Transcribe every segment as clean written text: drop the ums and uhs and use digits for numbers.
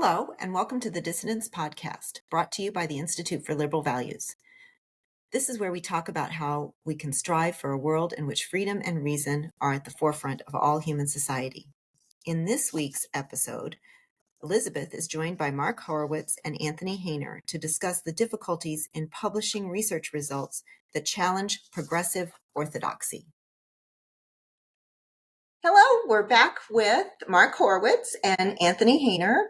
Hello, and welcome to the Dissidents Podcast, brought to you by the Institute for Liberal Values. This is where we talk about how we can strive for a world in which freedom and reason are at the forefront of all human society. In this week's episode, Elizabeth is joined by Mark Horowitz and Anthony Haynor to discuss the difficulties in publishing research results that challenge progressive orthodoxy. Hello, we're back with Mark Horowitz and Anthony Haynor.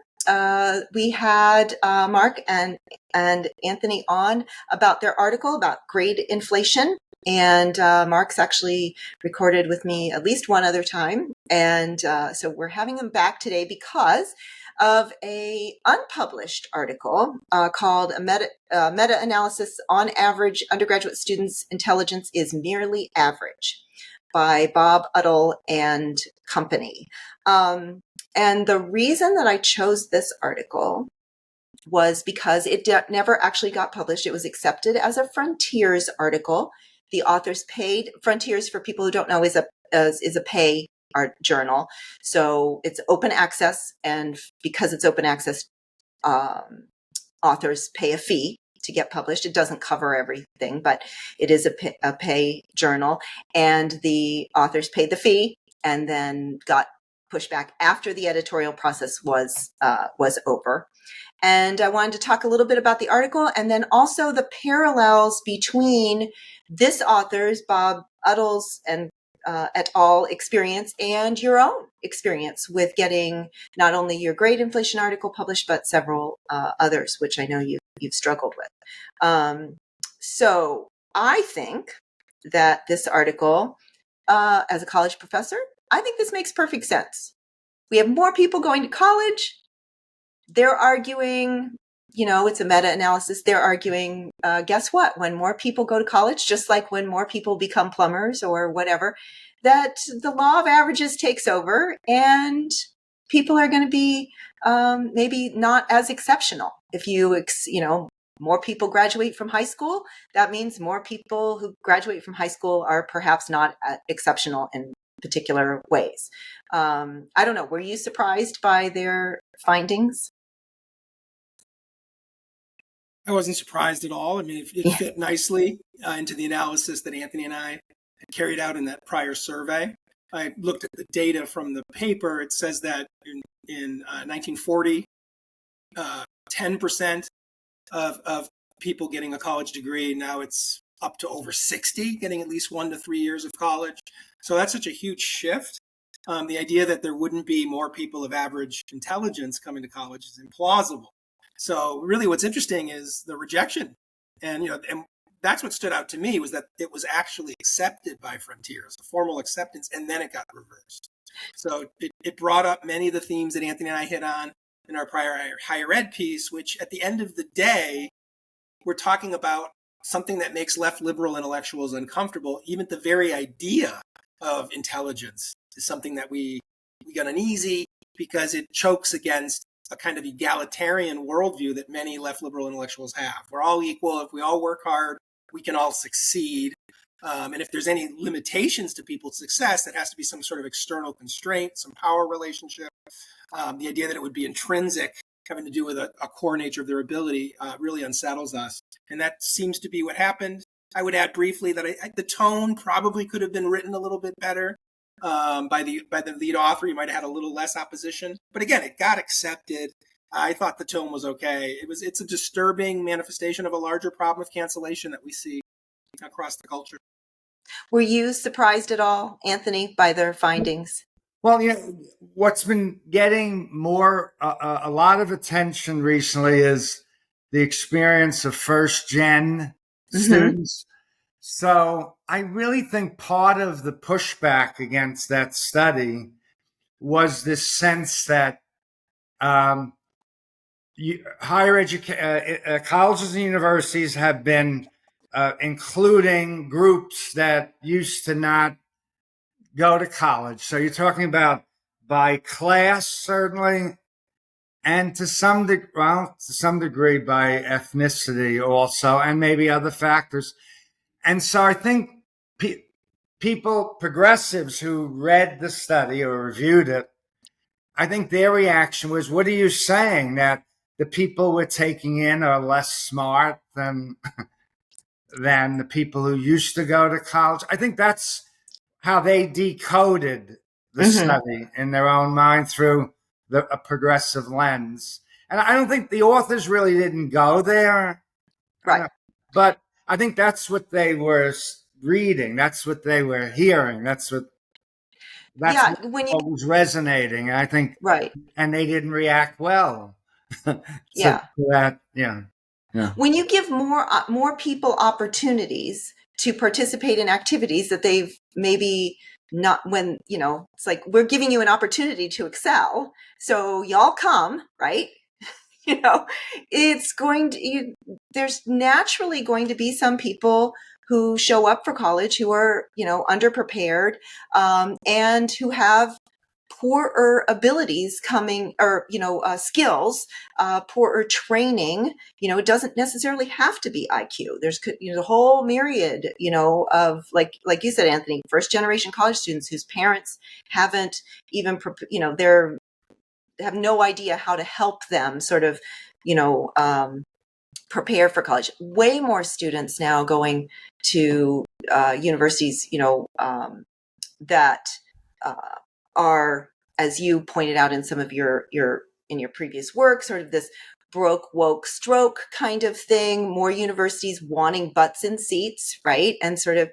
We had Mark and Anthony on about their article about grade inflation, and Mark's actually recorded with me at least one other time, and so we're having him back today because of a unpublished article called a meta-analysis on average undergraduate students' intelligence is merely average by Bob Uttle and company. And the reason that I chose this article was because it never actually got published. It was accepted as a Frontiers article. The authors paid. Frontiers, for people who don't know, is a pay art journal. So it's open access, and because it's open access, authors pay a fee to get published. It doesn't cover everything, but it is a pay journal, and the authors paid the fee and then got pushback after the editorial process was over. And I wanted to talk a little bit about the article and then also the parallels between this author's, Bob Uttle's and et al. Experience and your own experience with getting not only your grade inflation article published, but several others, which I know you've struggled with. So I think that this article, as a college professor, I think this makes perfect sense. We have more people going to college. They're arguing, it's a meta-analysis. They're arguing, guess what? When more people go to college, just like when more people become plumbers or whatever, that the law of averages takes over and people are going to be maybe not as exceptional. If more people graduate from high school, that means more people who graduate from high school are perhaps not exceptional in particular ways. I don't know. Were you surprised by their findings? I wasn't surprised at all. I mean, it fit nicely into the analysis that Anthony and I had carried out in that prior survey. I looked at the data from the paper. It says that in 1940, 10% of people getting a college degree. Now it's up to over 60, getting at least 1 to 3 years of college. So that's such a huge shift. The idea that there wouldn't be more people of average intelligence coming to college is implausible. So really what's interesting is the rejection. And that's what stood out to me, was that it was actually accepted by Frontiers, a formal acceptance, and then it got reversed. So it brought up many of the themes that Anthony and I hit on in our prior higher ed piece, which at the end of the day, we're talking about something that makes left liberal intellectuals uncomfortable. Even the very idea of intelligence is something that we get uneasy because it chokes against a kind of egalitarian worldview that many left liberal intellectuals have. We're all equal. If we all work hard, we can all succeed. And if there's any limitations to people's success, it has to be some sort of external constraint, some power relationship. The idea that it would be intrinsic, having to do with a core nature of their ability, really unsettles us. And that seems to be what happened. I would add briefly that the tone probably could have been written a little bit better by the lead author. You might have had a little less opposition. But again, it got accepted. I thought the tone was okay. It's a disturbing manifestation of a larger problem of cancellation that we see across the culture. Were you surprised at all, Anthony, by their findings? Well, what's been getting a lot of attention recently is the experience of first-gen students. So I really think part of the pushback against that study was this sense that higher education, colleges and universities have been including groups that used to not go to college. So you're talking about by class, certainly, and to some degree by ethnicity also, and maybe other factors. And so I think progressives who read the study or reviewed it, I think their reaction was, what are you saying? That the people we're taking in are less smart than the people who used to go to college? I think that's how they decoded the study in their own mind through a progressive lens. And I don't think the authors really didn't go there. Right. But I think that's what they were reading. That's what they were hearing. That's what was resonating. I think, right. And they didn't react well to that. Yeah. When you give more people opportunities to participate in activities that they've maybe not, when, it's like, we're giving you an opportunity to excel, so y'all come, right? It's going to, there's naturally going to be some people who show up for college who are, underprepared, and who have poorer abilities coming, or, skills, poorer training. It doesn't necessarily have to be IQ. There's, a whole myriad, of, like you said, Anthony, first generation college students whose parents haven't even, they're, have no idea how to help them sort of, prepare for college. Way more students now going to universities, that are, as you pointed out in some of your in your previous work, sort of this broke, woke, stroke kind of thing. More universities wanting butts in seats, right? And sort of,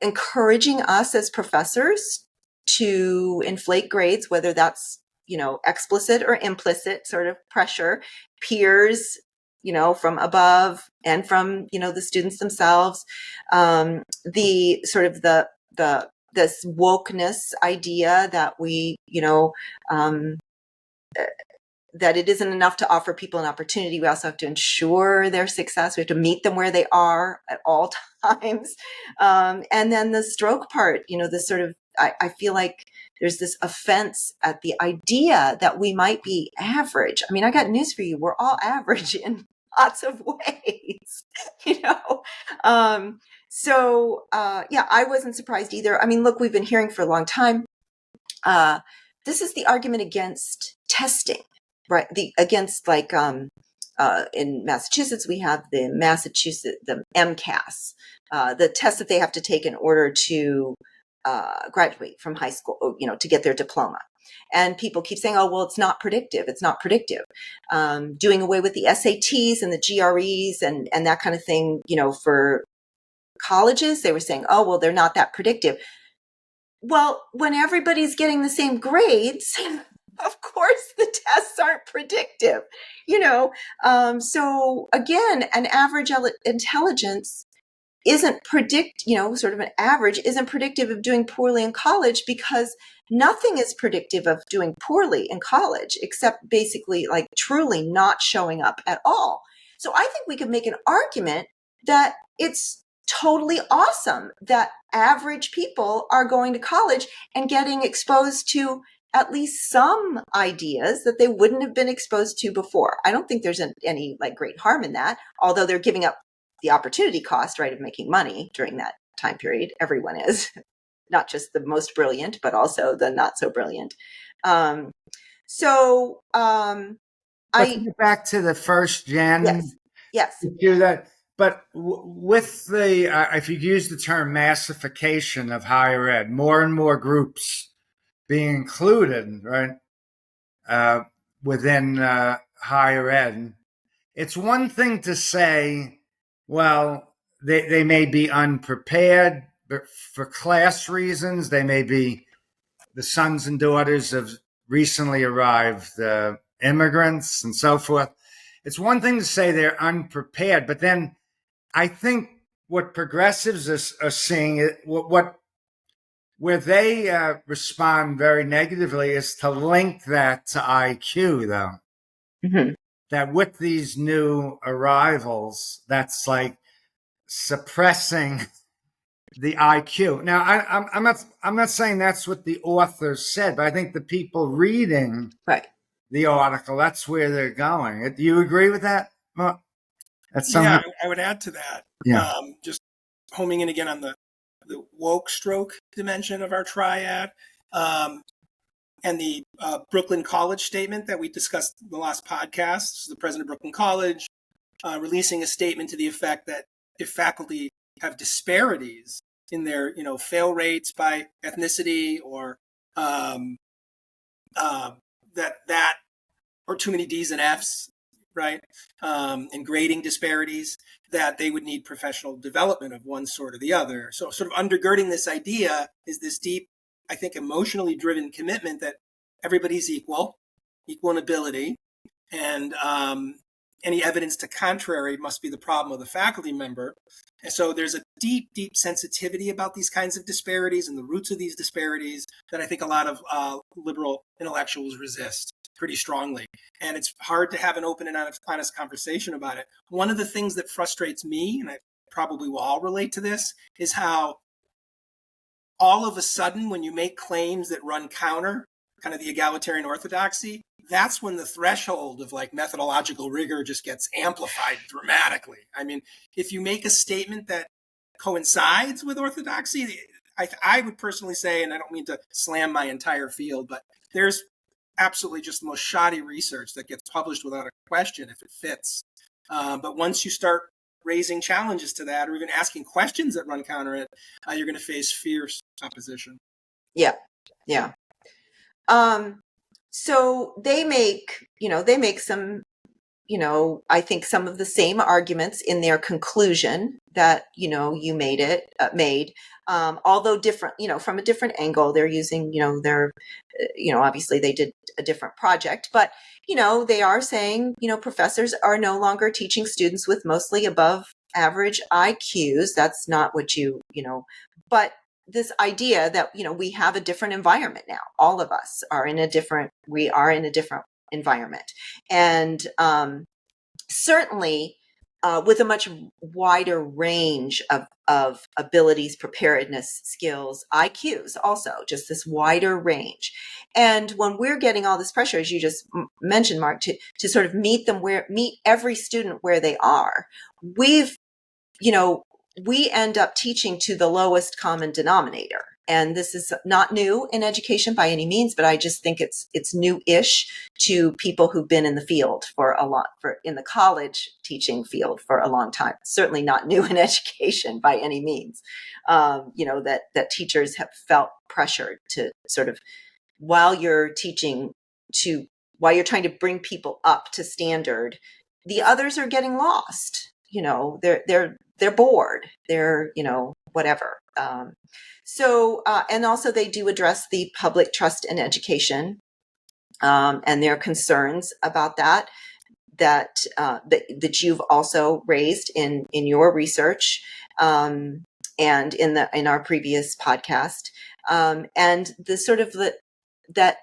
encouraging us as professors to inflate grades, whether that's, explicit or implicit sort of pressure, peers, from above and from, the students themselves, the sort of this wokeness idea that we, that it isn't enough to offer people an opportunity. We also have to ensure their success. We have to meet them where they are at all times. And then the stroke part, this sort of, I feel like there's this offense at the idea that we might be average. I mean, I got news for you. We're all average in lots of ways, I wasn't surprised either. I mean, look, we've been hearing for a long time. This is the argument against testing, right? Against, like, in Massachusetts, we have the MCAS, the test that they have to take in order to graduate from high school, to get their diploma. And people keep saying, oh, well, it's not predictive. It's not predictive. Doing away with the SATs and the GREs and that kind of thing, for colleges, they were saying, oh, well, they're not that predictive. Well, when everybody's getting the same grades, of course the tests aren't predictive, so again, an average intelligence isn't sort of an average isn't predictive of doing poorly in college, because nothing is predictive of doing poorly in college except basically, like, truly not showing up at all. So I think we could make an argument that it's totally awesome that average people are going to college and getting exposed to at least some ideas that they wouldn't have been exposed to before. I don't think there's any like great harm in that, although they're giving up the opportunity cost, right, of making money during that time period. Everyone is, not just the most brilliant, but also the not so brilliant. I get back to the first gen. Yes. Do that, but with the if you use the term massification of higher ed, more and more groups being included, right, within higher ed. It's one thing to say, well, they may be unprepared, but for class reasons, they may be the sons and daughters of recently arrived immigrants and so forth. It's one thing to say they're unprepared, but then I think what progressives are seeing, where they respond very negatively, is to link that to IQ, though. Mm-hmm. That with these new arrivals, that's like suppressing the IQ. Now, I'm not saying that's what the authors said, but I think the people reading the article, that's where they're going. Do you agree with that? Well, I would add to that. Yeah. Just homing in again on the woke stroke dimension of our triad. and the Brooklyn College statement that we discussed in the last podcast. The president of Brooklyn College releasing a statement to the effect that if faculty have disparities in their, fail rates by ethnicity or that or too many D's and F's, right, and grading disparities, that they would need professional development of one sort or the other. So sort of undergirding this idea is this deep, I think, emotionally driven commitment that everybody's equal in ability, and any evidence to contrary must be the problem of the faculty member. And so there's a deep, deep sensitivity about these kinds of disparities and the roots of these disparities that I think a lot of liberal intellectuals resist pretty strongly. And it's hard to have an open and honest conversation about it. One of the things that frustrates me, and I probably will all relate to this, is how all of a sudden, when you make claims that run counter kind of the egalitarian orthodoxy, that's when the threshold of like methodological rigor just gets amplified dramatically. I mean, if you make a statement that coincides with orthodoxy, I would personally say, and I don't mean to slam my entire field, but there's absolutely just the most shoddy research that gets published without a question if it fits. But once you start raising challenges to that, or even asking questions that run counter it, you're going to face fierce opposition. Yeah. So they make some, I think some of the same arguments in their conclusion that, you made, although different, from a different angle. They're using, their, obviously they did a different project, but, they are saying, professors are no longer teaching students with mostly above average IQs. That's not what but this idea that, we have a different environment now. All of us are in a different environment. And certainly with a much wider range of abilities, preparedness, skills, IQs also, just this wider range. And when we're getting all this pressure, as you just mentioned, Mark, to sort of meet every student where they are, we end up teaching to the lowest common denominator. And this is not new in education by any means, but I just think it's new-ish to people who've been in the field in the college teaching field for a long time. It's certainly not new in education by any means. That teachers have felt pressured to sort of, while you're trying to bring people up to standard, the others are getting lost. They're bored. They're, whatever. And also they do address the public trust in education, and their concerns about that you've also raised in your research, and in our previous podcast, and the sort of that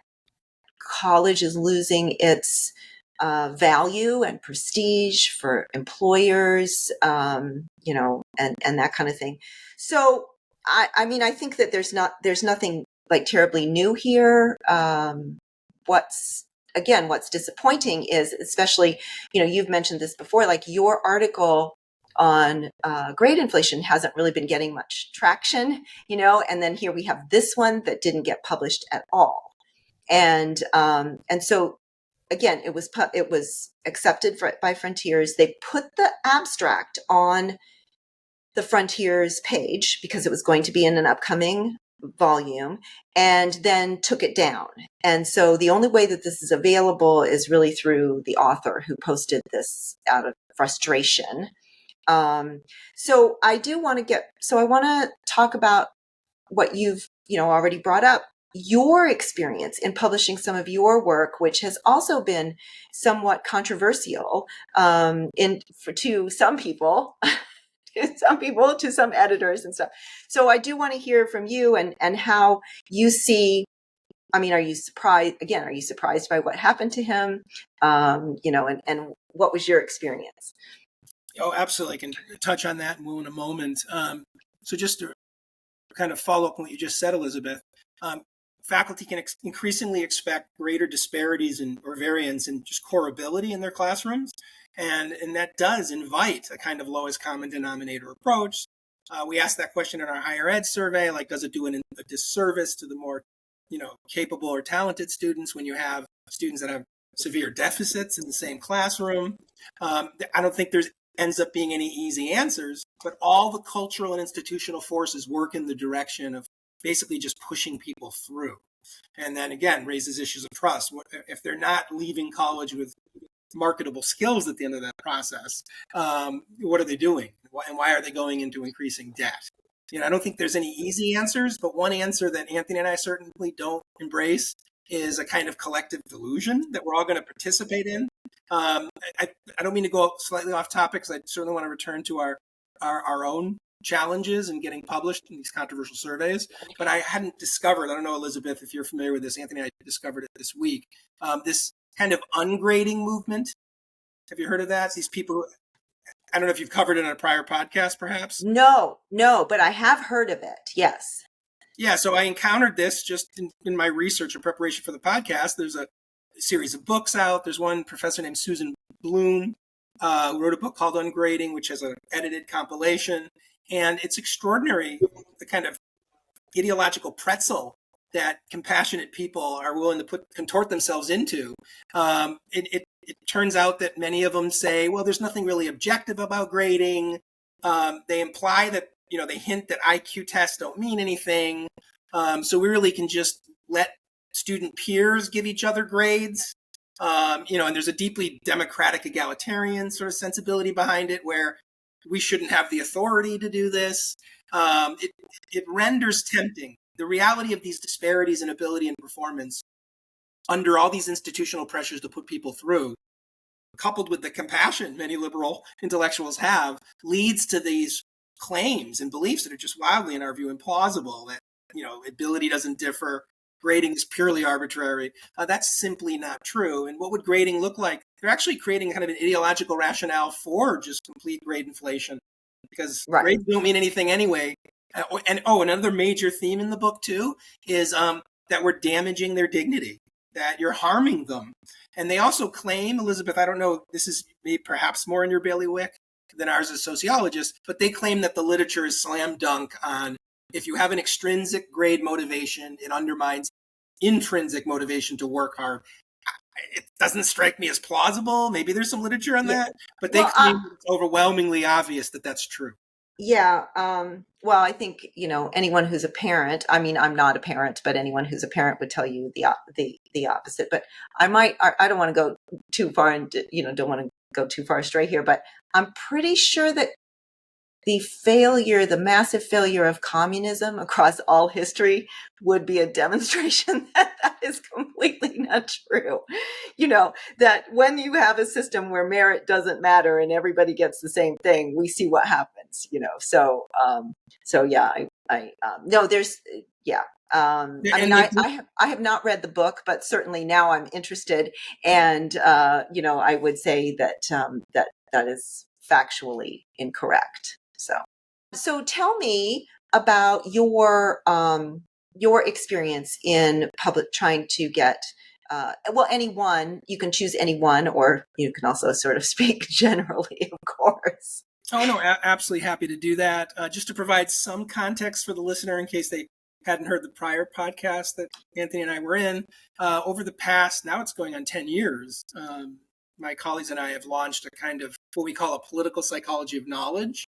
college is losing its value and prestige for employers, and that kind of thing. So, I think that there's nothing like terribly new here. What's disappointing is, especially, you've mentioned this before, like your article on grade inflation hasn't really been getting much traction, and then here we have this one that didn't get published at all. And so, again, it was accepted by Frontiers. They put the abstract on the Frontiers page because it was going to be in an upcoming volume, and then took it down. And so the only way that this is available is really through the author who posted this out of frustration. So I want to talk about what you've already brought up, your experience in publishing some of your work, which has also been somewhat controversial to some people, to some editors and stuff. So I do want to hear from you and how you see. Are you surprised? Again, are you surprised by what happened to him? And what was your experience? Oh, absolutely. I can touch on that in a moment. So just to kind of follow up on what you just said, Elizabeth, faculty can increasingly expect greater disparities or variance in just core ability in their classrooms. And that does invite a kind of lowest common denominator approach. We asked that question in our higher ed survey, like, does it do a disservice to the more capable or talented students, when you have students that have severe deficits in the same classroom. I don't think there's ends up being any easy answers, but all the cultural and institutional forces work in the direction of basically just pushing people through. And then again, raises issues of trust. If they're not leaving college with marketable skills at the end of that process, what are they doing? And why are they going into increasing debt? I don't think there's any easy answers, but one answer that Anthony and I certainly don't embrace is a kind of collective delusion that we're all going to participate in. I don't mean to go slightly off topic, because I certainly want to return to our own challenges in getting published in these controversial surveys. But I hadn't discovered, I don't know, Elizabeth, if you're familiar with this, Anthony and I discovered it this week, this kind of ungrading movement. Have you heard of that? These people, I don't know if you've covered it on a prior podcast, perhaps. No, but I have heard of it. Yes. Yeah. So I encountered this just in my research and preparation for the podcast. There's a series of books out. There's one professor named Susan Bloom who wrote a book called Ungrading, which has an edited compilation. And it's extraordinary, the kind of ideological pretzel that compassionate people are willing to contort themselves into. It turns out that many of them say, well, there's nothing really objective about grading. They imply that, they hint that IQ tests don't mean anything. So we really can just let student peers give each other grades. And there's a deeply democratic egalitarian sort of sensibility behind it, where we shouldn't have the authority to do this. It renders tempting the reality of these disparities in ability and performance under all these institutional pressures to put people through, coupled with the compassion many liberal intellectuals have, leads to these claims and beliefs that are just wildly, in our view, implausible, that, ability doesn't differ, grading is purely arbitrary. That's simply not true. And what would grading look like? They're actually creating kind of an ideological rationale for just complete grade inflation, because grades don't mean anything anyway. And another major theme in the book, too, is that we're damaging their dignity, that you're harming them. And they also claim, Elizabeth, I don't know, this is perhaps more in your bailiwick than ours as sociologists, but they claim that the literature is slam dunk on, if you have an extrinsic grade motivation, it undermines intrinsic motivation to work hard. It doesn't strike me as plausible. Maybe there's some literature on that, but they claim it's overwhelmingly obvious that that's true. Yeah. Well, I think, anyone who's a parent, I mean, I'm not a parent, but anyone who's a parent would tell you the opposite. But I don't want to go too far and, don't want to go too far astray here, but I'm pretty sure that the massive failure of communism across all history would be a demonstration that is completely not true. That when you have a system where merit doesn't matter and everybody gets the same thing, we see what happens, So yeah, I have not read the book, but certainly now I'm interested. And, I would say that is factually incorrect. So tell me about your experience in trying to get, anyone, you can choose anyone, or you can also sort of speak generally, of course. Oh, no, absolutely happy to do that. Just to provide some context for the listener in case they hadn't heard the prior podcast that Anthony and I were in, over the past, now it's going on 10 years, my colleagues and I have launched a kind of what we call a political psychology of knowledge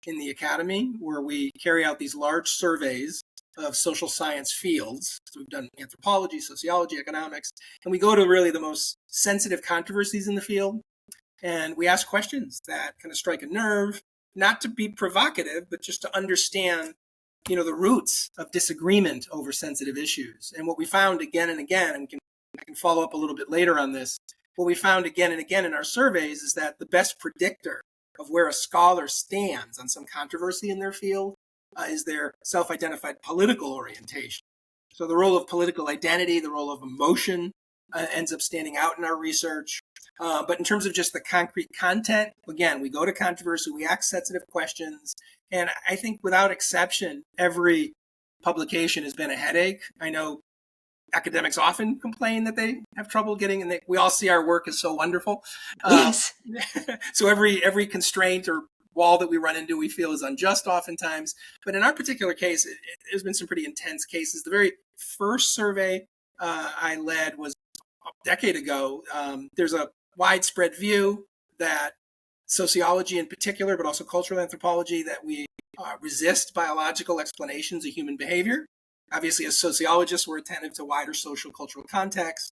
in the academy, where we carry out these large surveys of social science fields. So we've done anthropology, sociology, economics, and we go to really the most sensitive controversies in the field. And we ask questions that kind of strike a nerve, not to be provocative, but just to understand, the roots of disagreement over sensitive issues. And what we found again and again, and I can follow up a little bit later on this, what we found again and again in our surveys is that the best predictor of where a scholar stands on some controversy in their field is their self-identified political orientation. So the role of political identity, the role of emotion ends up standing out in our research. But in terms of just the concrete content, again, we go to controversy, we ask sensitive questions. And I think without exception, every publication has been a headache. I know academics often complain that they have trouble getting, and we all see our work is so wonderful. Yes. So every constraint or wall that we run into we feel is unjust oftentimes. But in our particular case, there's been some pretty intense cases. The very first survey I led was a decade ago. There's a widespread view that sociology in particular, but also cultural anthropology, that we resist biological explanations of human behavior. Obviously, as sociologists, we're attentive to wider social cultural context.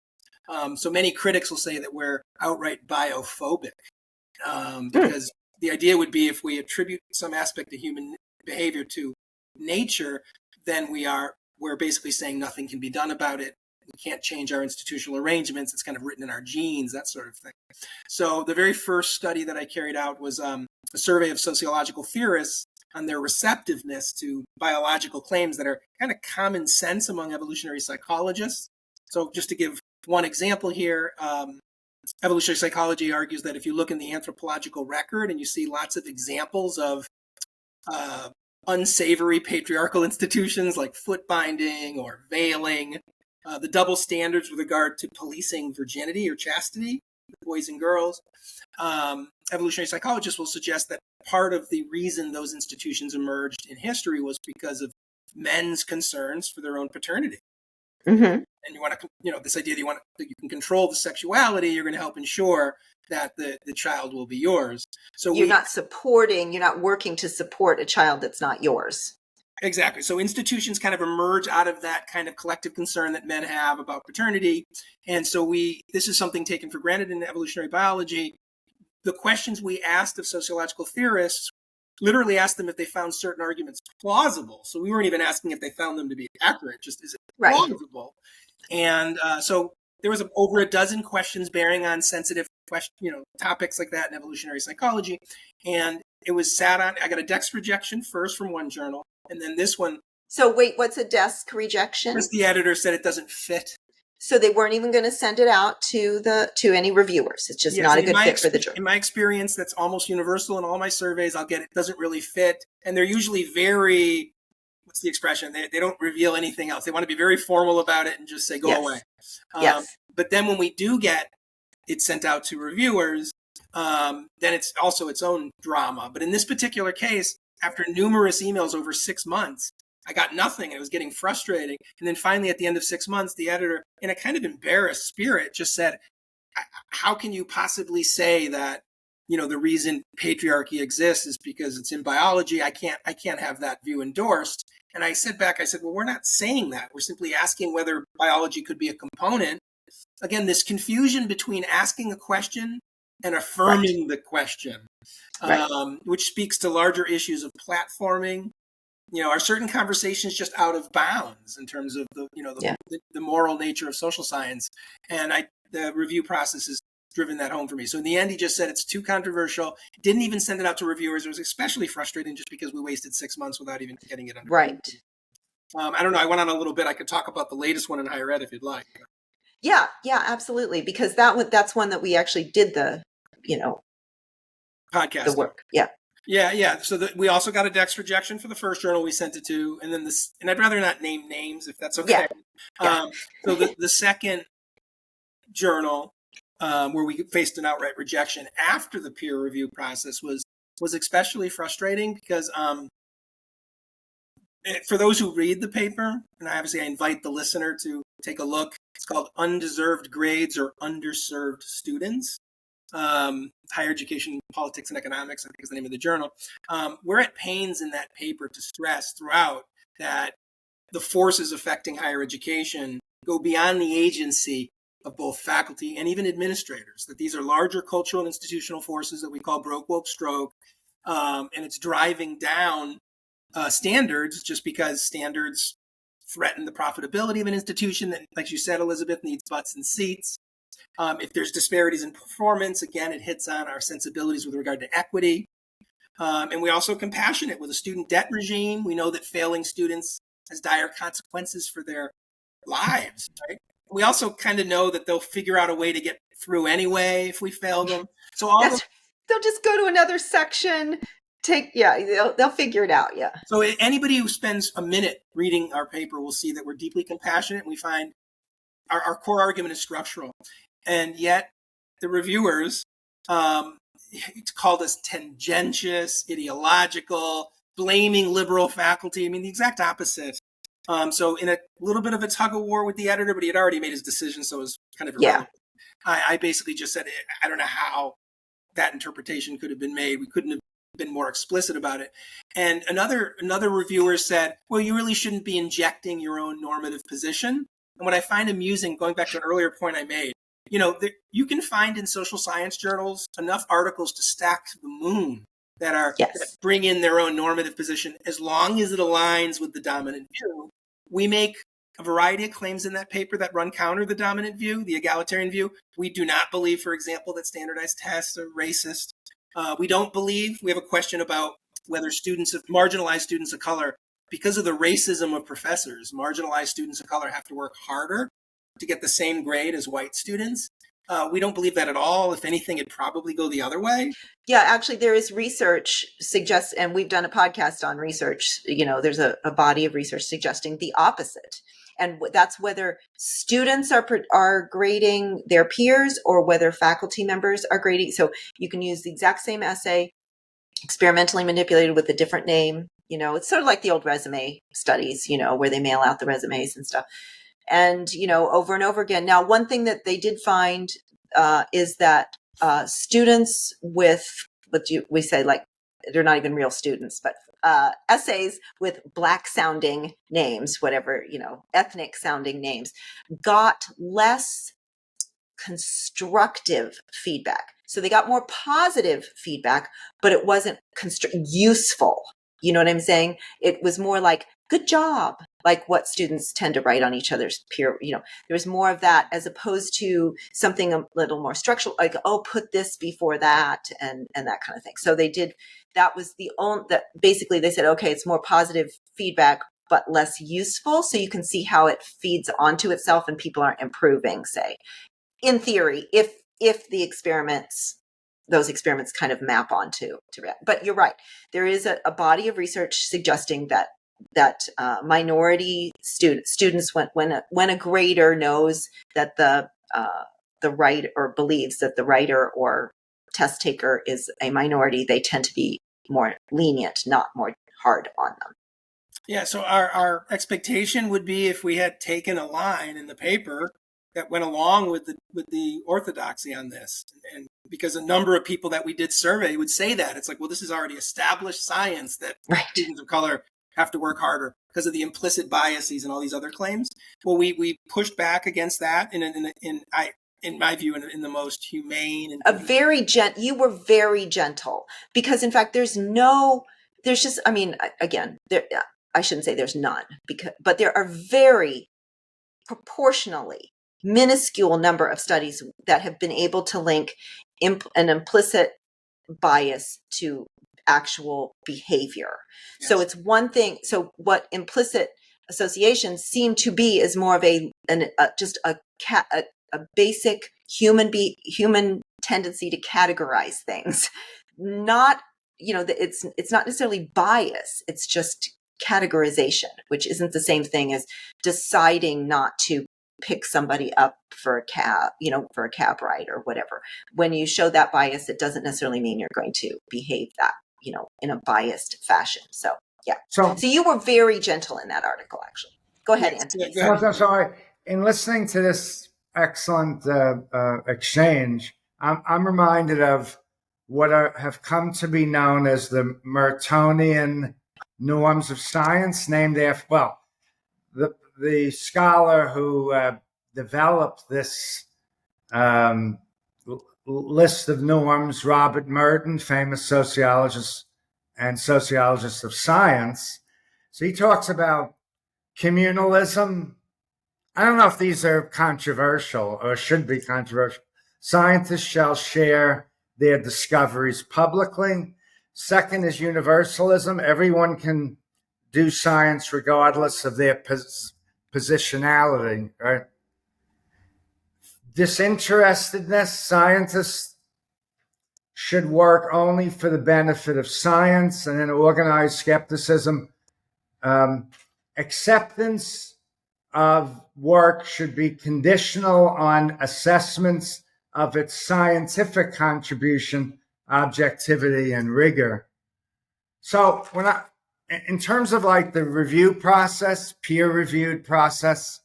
So many critics will say that we're outright biophobic, because the idea would be if we attribute some aspect of human behavior to nature, then we're basically saying nothing can be done about it. We can't change our institutional arrangements. It's kind of written in our genes, that sort of thing. So the very first study that I carried out was a survey of sociological theorists on their receptiveness to biological claims that are kind of common sense among evolutionary psychologists. So just to give one example here, evolutionary psychology argues that if you look in the anthropological record and you see lots of examples of unsavory patriarchal institutions like foot binding or veiling, the double standards with regard to policing virginity or chastity, boys and girls, evolutionary psychologists will suggest that part of the reason those institutions emerged in history was because of men's concerns for their own paternity. Mm-hmm. And you want to, this idea that you can control the sexuality, you're going to help ensure that the child will be yours. So you're not working to support a child that's not yours. Exactly. So institutions kind of emerge out of that kind of collective concern that men have about paternity. And so this is something taken for granted in evolutionary biology. The questions we asked of sociological theorists literally asked them if they found certain arguments plausible. So we weren't even asking if they found them to be accurate, just is it plausible? And so there was over a dozen questions bearing on sensitive topics like that in evolutionary psychology. And it was sat on, I got a desk rejection first from one journal. And then this one. So wait, what's a desk rejection? Because the editor said it doesn't fit. So they weren't even going to send it out to any reviewers. It's just not a good fit for the journal. In my experience, that's almost universal in all my surveys. I'll get it doesn't really fit. And they're usually very, what's the expression? They don't reveal anything else. They want to be very formal about it and just say, go away. Yes. But then when we do get it sent out to reviewers, then it's also its own drama. But in this particular case, after numerous emails over 6 months, I got nothing. It was getting frustrating. And then finally, at the end of 6 months, the editor, in a kind of embarrassed spirit, just said, how can you possibly say that, the reason patriarchy exists is because it's in biology? I can't have that view endorsed. And I said, well, we're not saying that. We're simply asking whether biology could be a component. Again, this confusion between asking a question and affirming the question, which speaks to larger issues of platforming. Are certain conversations just out of bounds in terms of the moral nature of social science? And the review process has driven that home for me. So in the end, he just said it's too controversial. Didn't even send it out to reviewers. It was especially frustrating just because we wasted 6 months without even getting it under. Right. I don't know. I went on a little bit. I could talk about the latest one in higher ed if you'd like. Yeah, absolutely. Because that's one that we actually did the podcast, the work. Yeah. Yeah. So we also got a desk rejection for the first journal we sent it to, and then and I'd rather not name names if that's okay. Yeah. So the second journal where we faced an outright rejection after the peer review process was especially frustrating because for those who read the paper, and obviously I invite the listener to take a look. It's called Undeserved Grades or Underserved Students. Higher Education, Politics, and Economics, I think is the name of the journal. We're at pains in that paper to stress throughout that the forces affecting higher education go beyond the agency of both faculty and even administrators, that these are larger cultural and institutional forces that we call broke, woke, stroke, and it's driving down standards just because standards threaten the profitability of an institution that, like you said, Elizabeth, needs butts and seats. If there's disparities in performance, again, it hits on our sensibilities with regard to equity. And we also compassionate with a student debt regime. We know that failing students has dire consequences for their lives, right? We also kind of know that they'll figure out a way to get through anyway if we fail them. So they'll just go to another section. They'll figure it out. Yeah. So anybody who spends a minute reading our paper will see that we're deeply compassionate. And we find our core argument is structural. And yet the reviewers, it's called us tendentious, ideological, blaming liberal faculty. I mean, the exact opposite. So in a little bit of a tug of war with the editor, but he had already made his decision, so it was kind of irrelevant. I basically just said, I don't know how that interpretation could have been made. We couldn't have been more explicit about it. And another reviewer said, well, you really shouldn't be injecting your own normative position. And what I find amusing, going back to an earlier point I made, you can find in social science journals enough articles to stack the moon that bring in their own normative position, as long as it aligns with the dominant view. We make a variety of claims in that paper that run counter the dominant view, the egalitarian view. We do not believe, for example, that standardized tests are racist. We don't believe, we have a question about whether marginalized students of color, because of the racism of professors, marginalized students of color have to work harder to get the same grade as white students. We don't believe that at all. If anything, it'd probably go the other way. Yeah, actually, there is research suggests, and we've done a podcast on research, there's a body of research suggesting the opposite. And that's whether students are grading their peers or whether faculty members are grading. So you can use the exact same essay, experimentally manipulated with a different name. It's sort of like the old resume studies, where they mail out the resumes and stuff. And, over and over again. Now, one thing that they did find is that students with we say, like, they're not even real students, but essays with Black sounding names, whatever, ethnic sounding names, got less constructive feedback. So they got more positive feedback, but it wasn't useful. You know what I'm saying? It was more like, good job, like what students tend to write on each other's peer. There's more of that as opposed to something a little more structural, like, oh, put this before that and that kind of thing. So they did, that was that basically they said, okay, it's more positive feedback, but less useful. So you can see how it feeds onto itself and people aren't improving, say, in theory, if those experiments kind of map onto that. But you're right. There is a body of research suggesting that minority students, when a grader knows that the writer, or believes that the writer or test taker is a minority, they tend to be more lenient, not more hard on them. Yeah. So our expectation would be, if we had taken a line in the paper that went along with the orthodoxy on this, and because a number of people that we did survey would say that, it's like, well, this is already established science that students of color have to work harder because of the implicit biases and all these other claims. Well, we pushed back against that in my view, in the most humane and you were very gentle, because in fact I shouldn't say there's none, but there are very proportionally minuscule number of studies that have been able to link an implicit bias to actual behavior. Yes. So it's one thing. So what implicit associations seem to be is more of just a basic human tendency to categorize things. Not, it's not necessarily bias. It's just categorization, which isn't the same thing as deciding not to pick somebody up for a cab ride or whatever. When you show that bias, it doesn't necessarily mean you're going to behave that, in a biased fashion. So, yeah. So you were very gentle in that article, actually. Go ahead, Anthony. So in listening to this excellent exchange, I'm reminded of what have come to be known as the Mertonian norms of science, named after, the scholar who developed this list of norms, Robert Merton, famous sociologist of science. So he talks about communalism. I don't know if these are controversial or should be controversial. Scientists shall share their discoveries publicly. Second is universalism. Everyone can do science regardless of their positionality, right? Disinterestedness. Scientists should work only for the benefit of science. And then organized skepticism. Acceptance of work should be conditional on assessments of its scientific contribution objectivity and rigor. So in terms of like the review process, peer-reviewed process,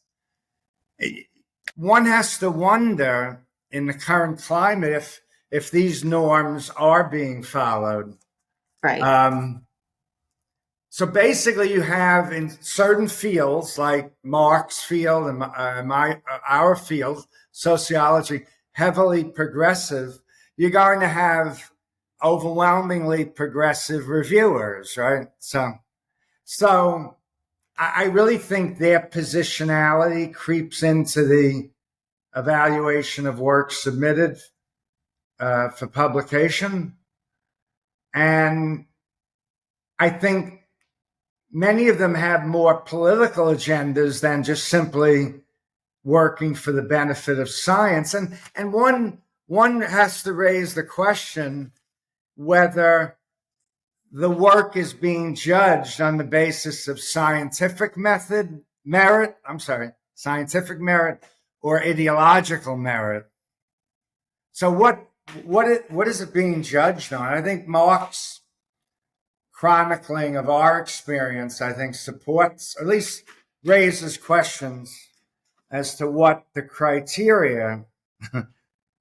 one has to wonder in the current climate if these norms are being followed. Right. So basically, you have in certain fields like Mark's field and our field, sociology, heavily progressive. You're going to have overwhelmingly progressive reviewers, right? So I really think their positionality creeps into the evaluation of work submitted for publication, and I think many of them have more political agendas than just simply working for the benefit of science. And one has to raise the question whether the work is being judged on the basis of scientific merit or ideological merit. So what is it being judged on? I think Mark's chronicling of our experience, I think, supports, or at least raises questions as to what the criteria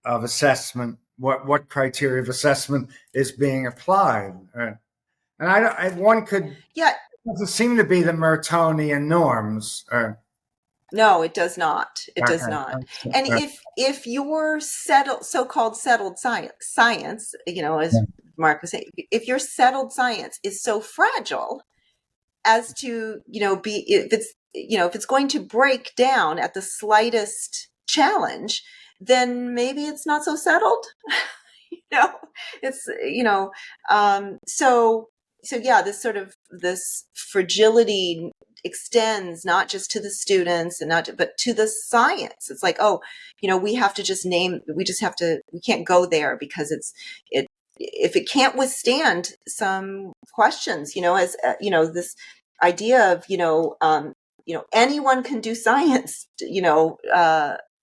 of assessment, what criteria of assessment is being applied. And one could, Yeah. it doesn't seem to be the Mertonian norms. No, it does not. It does Okay. not. And if your so-called settled science, as Mark was saying, if your settled science is so fragile as to, if it's going to break down at the slightest challenge, then maybe it's not so settled. It's, so yeah, this fragility extends not just to the students but to the science. It's like, we have to we can't go there because if it can't withstand some questions, as this idea of, anyone can do science,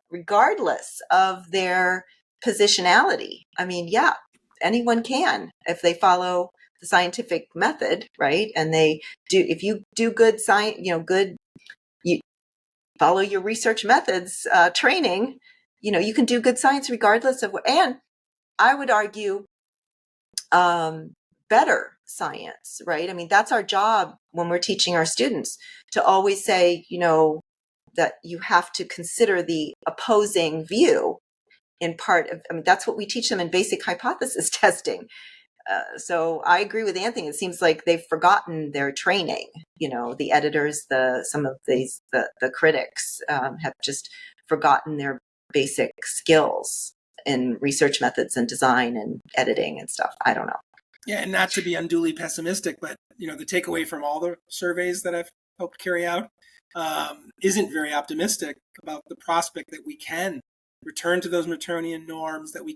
regardless of their positionality. I mean, yeah, anyone can if they follow the scientific method, right? And if you do good science, you follow your research methods training, you can do good science regardless of and I would argue, better science, right? I mean, that's our job when we're teaching our students, to always say, that you have to consider the opposing view in part of, that's what we teach them in basic hypothesis testing. So I agree with Anthony. It seems like they've forgotten their training. The editors, some of these, the critics have just forgotten their basic skills in research methods and design and editing and stuff. I don't know. Yeah, and not to be unduly pessimistic, but the takeaway from all the surveys that I've helped carry out isn't very optimistic about the prospect that we can return to those Mertonian norms, that we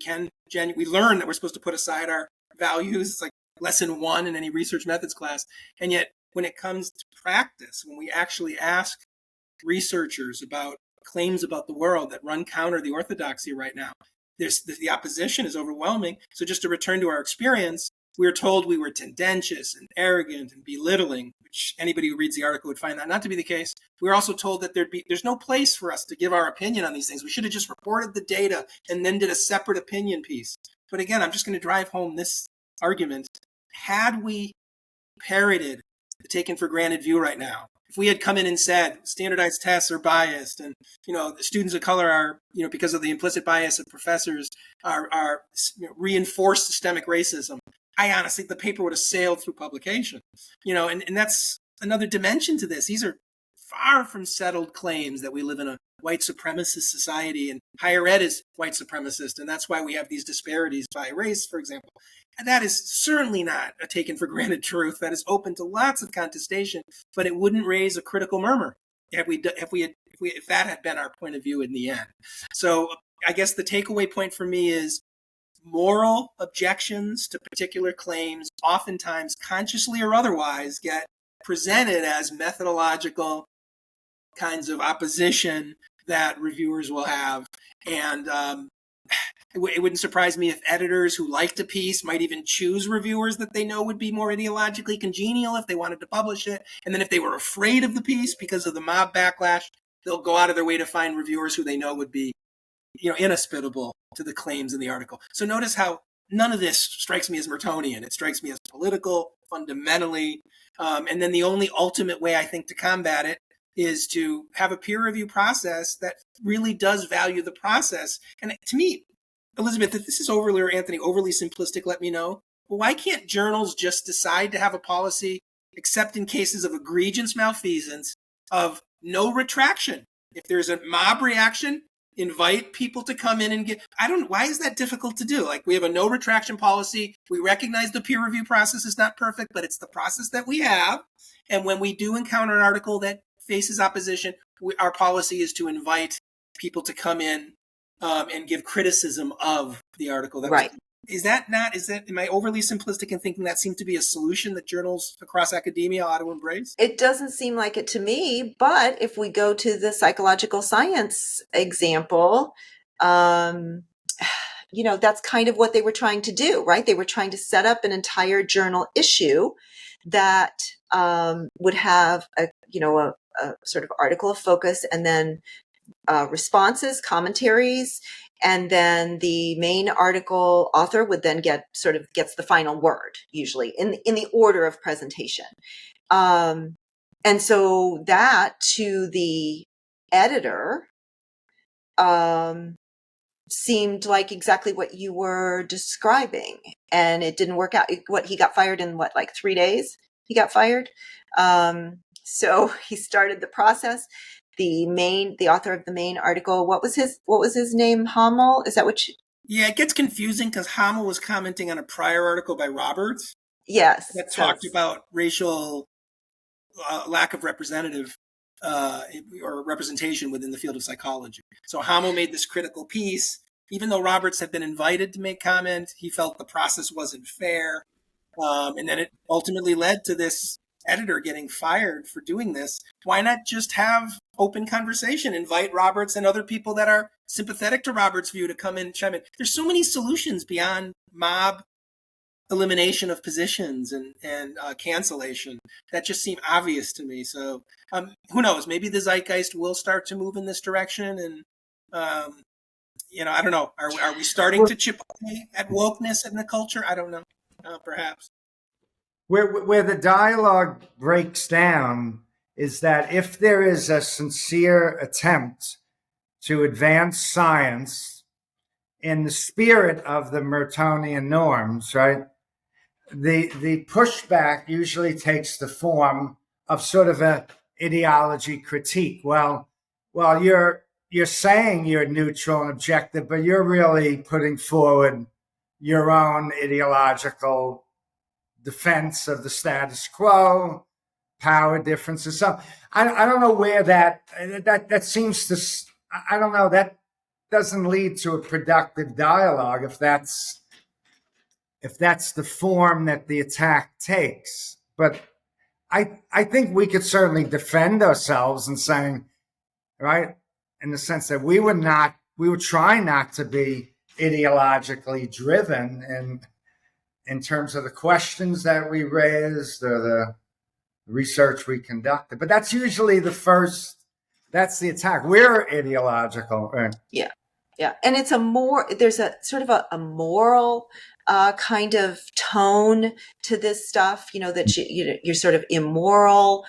learn that we're supposed to put aside our values. It's like lesson 1 in any research methods class. And yet when it comes to practice, when we actually ask researchers about claims about the world that run counter the orthodoxy right now, the opposition is overwhelming. So just to return to our experience, we were told we were tendentious and arrogant and belittling, which anybody who reads the article would find that not to be the case. We were also told that there's no place for us to give our opinion on these things. We should have just reported the data and then did a separate opinion piece. But again, I'm just going to drive home this argument. Had we parroted the taken for granted view right now, if we had come in and said standardized tests are biased and, the students of color are, because of the implicit bias of professors are reinforced systemic racism, I honestly, the paper would have sailed through publication, and that's another dimension to this. These are far from settled claims that we live in a white supremacist society and higher ed is white supremacist. And that's why we have these disparities by race, for example. And that is certainly not a taken for granted truth. That is open to lots of contestation, but it wouldn't raise a critical murmur if that had been our point of view in the end. So I guess the takeaway point for me is moral objections to particular claims, oftentimes consciously or otherwise, get presented as methodological kinds of opposition that reviewers will have. And It wouldn't surprise me if editors who liked a piece might even choose reviewers that they know would be more ideologically congenial if they wanted to publish it. And then if they were afraid of the piece because of the mob backlash, they'll go out of their way to find reviewers who they know would be, inhospitable to the claims in the article. So notice how none of this strikes me as Mertonian. It strikes me as political, fundamentally. And then the only ultimate way I think to combat it is to have a peer review process that really does value the process. And to me, Elizabeth, if this is overly, or Anthony, overly simplistic, let me know. Well, why can't journals just decide to have a policy, except in cases of egregious malfeasance, of no retraction? If there's a mob reaction, invite people to come in and why is that difficult to do? Like, we have a no retraction policy. We recognize the peer review process is not perfect, but it's the process that we have. And when we do encounter an article that faces opposition, our policy is to invite people to come in and give criticism of the article. Right. Am I overly simplistic in thinking that seemed to be a solution that journals across academia ought to embrace? It doesn't seem like it to me, but if we go to the psychological science example, that's kind of what they were trying to do, right? They were trying to set up an entire journal issue that would have a sort of article of focus, and then responses, commentaries, and then the main article author would then gets the final word, usually in the order of presentation. And so that, to the editor, seemed like exactly what you were describing, and it didn't work out. He got fired in 3 days? He got fired. So he started the process. The author of the main article, what was his name? Hamel? Is that what you? Yeah, it gets confusing because Hamel was commenting on a prior article by Roberts. Yes. That talked about racial lack of representative or representation within the field of psychology. So Hamel made this critical piece. Even though Roberts had been invited to make comment, he felt the process wasn't fair. And then it ultimately led to this editor getting fired for doing this. Why not just have open conversation, invite Roberts and other people that are sympathetic to Roberts' view to come in and chime in? There's so many solutions beyond mob elimination of positions and cancellation that just seem obvious to me. So who knows, maybe the zeitgeist will start to move in this direction. And I don't know, are we starting to chip away at wokeness in the culture? I don't know, perhaps. Where the dialogue breaks down is that if there is a sincere attempt to advance science in the spirit of the Mertonian norms, right, the pushback usually takes the form of sort of a ideology critique. Well, you're saying you're neutral and objective, but you're really putting forward your own ideological defense of the status quo, power differences. So I don't know where that seems to. I don't know. That doesn't lead to a productive dialogue if that's the form that the attack takes. But I think we could certainly defend ourselves in saying, right, in the sense that we were trying not to be ideologically driven and in terms of the questions that we raised or the research we conducted. But that's usually that's the attack. We're ideological. Right? Yeah. And there's a sort of a moral kind of tone to this stuff, that you're sort of immoral,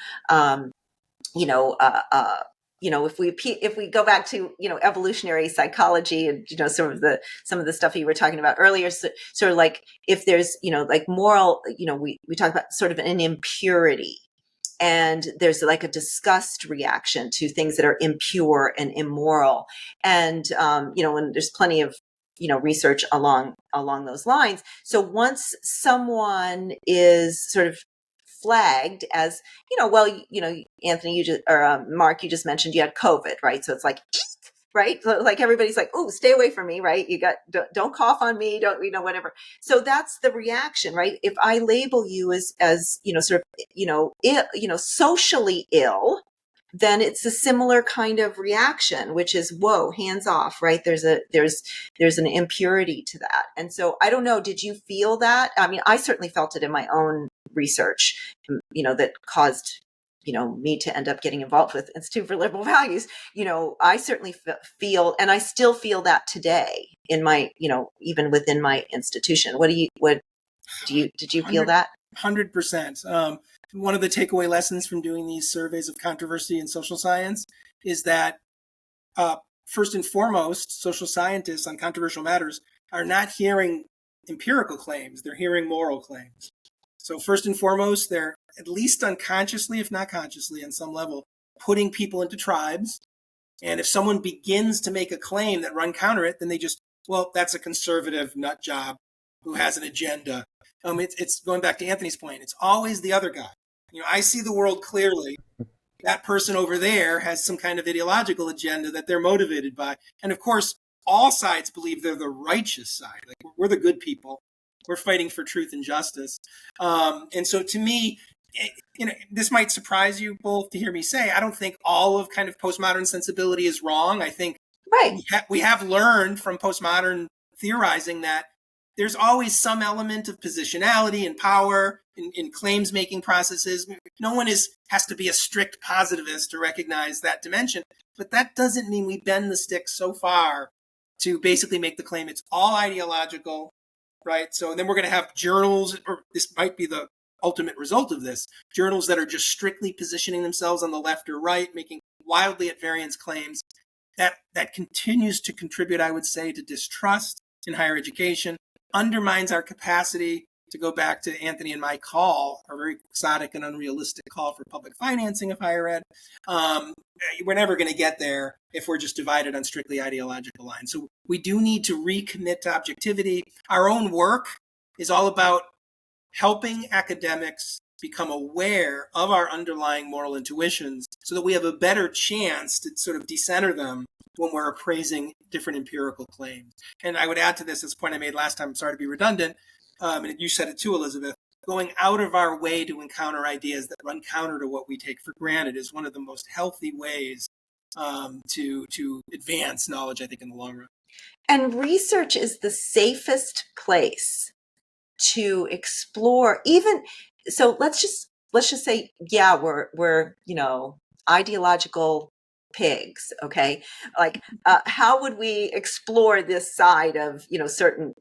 if we go back to evolutionary psychology and some of the stuff you were talking about earlier, sort of like if there's like moral, we talk about sort of an impurity, and there's like a disgust reaction to things that are impure and immoral, and and there's plenty of research along those lines. So once someone is sort of flagged as, Anthony, Mark, you just mentioned you had COVID, right? So it's like, right? So like everybody's like, oh, stay away from me, right? Don't cough on me, don't, whatever. So that's the reaction, right? If I label you as sort of, socially ill, then it's a similar kind of reaction, which is, whoa, hands off, right? There's an impurity to that. And so I don't know, did you feel that? I mean, I certainly felt it in my own research, that caused, me to end up getting involved with Institute for Liberal Values. I certainly feel, and I still feel that today in my, even within my institution. Did you feel that? 100%. One of the takeaway lessons from doing these surveys of controversy in social science is that, first and foremost, social scientists on controversial matters are not hearing empirical claims. They're hearing moral claims. So first and foremost, they're at least unconsciously, if not consciously, on some level, putting people into tribes. And if someone begins to make a claim that run counter it, then they just, well, that's a conservative nut job who has an agenda. It's going back to Anthony's point. It's always the other guy. I see the world clearly. That person over there has some kind of ideological agenda that they're motivated by. And of course, all sides believe they're the righteous side. Like, we're the good people. We're fighting for truth and justice. And so to me, this might surprise you both to hear me say, I don't think all of kind of postmodern sensibility is wrong. I think right. we have learned from postmodern theorizing that there's always some element of positionality and power in claims making processes. No one has to be a strict positivist to recognize that dimension, but that doesn't mean we bend the stick so far to basically make the claim it's all ideological, right? So then we're going to have journals, or this might be the ultimate result of this, journals that are just strictly positioning themselves on the left or right, making wildly at variance claims. That continues to contribute, I would say, to distrust in higher education, undermines our capacity to go back to Anthony and my call, our very quixotic and unrealistic call for public financing of higher ed. We're never going to get there if we're just divided on strictly ideological lines. So we do need to recommit to objectivity. Our own work is all about helping academics become aware of our underlying moral intuitions so that we have a better chance to sort of decenter them when we're appraising different empirical claims. And I would add to this point I made last time, I'm sorry to be redundant, and you said it too, Elizabeth, going out of our way to encounter ideas that run counter to what we take for granted is one of the most healthy ways to advance knowledge, I think, in the long run. And research is the safest place to explore. Even so, let's just say, yeah, we're ideological pigs, okay? Like, how would we explore this side of certain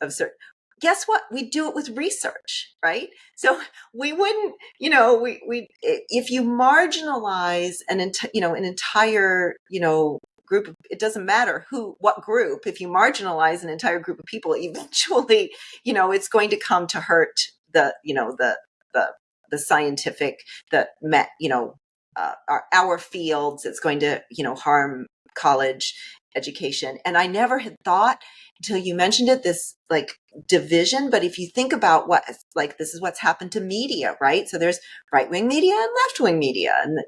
of certain? Guess what? We do it with research, right? So we wouldn't, we if you marginalize an entire group of, it doesn't matter what group, if you marginalize an entire group of people, eventually it's going to come to hurt the scientific, our fields. It's going to harm college education. And I never had thought until you mentioned it, this like division. But if you think about this is what's happened to media, right? So there's right-wing media and left-wing media, and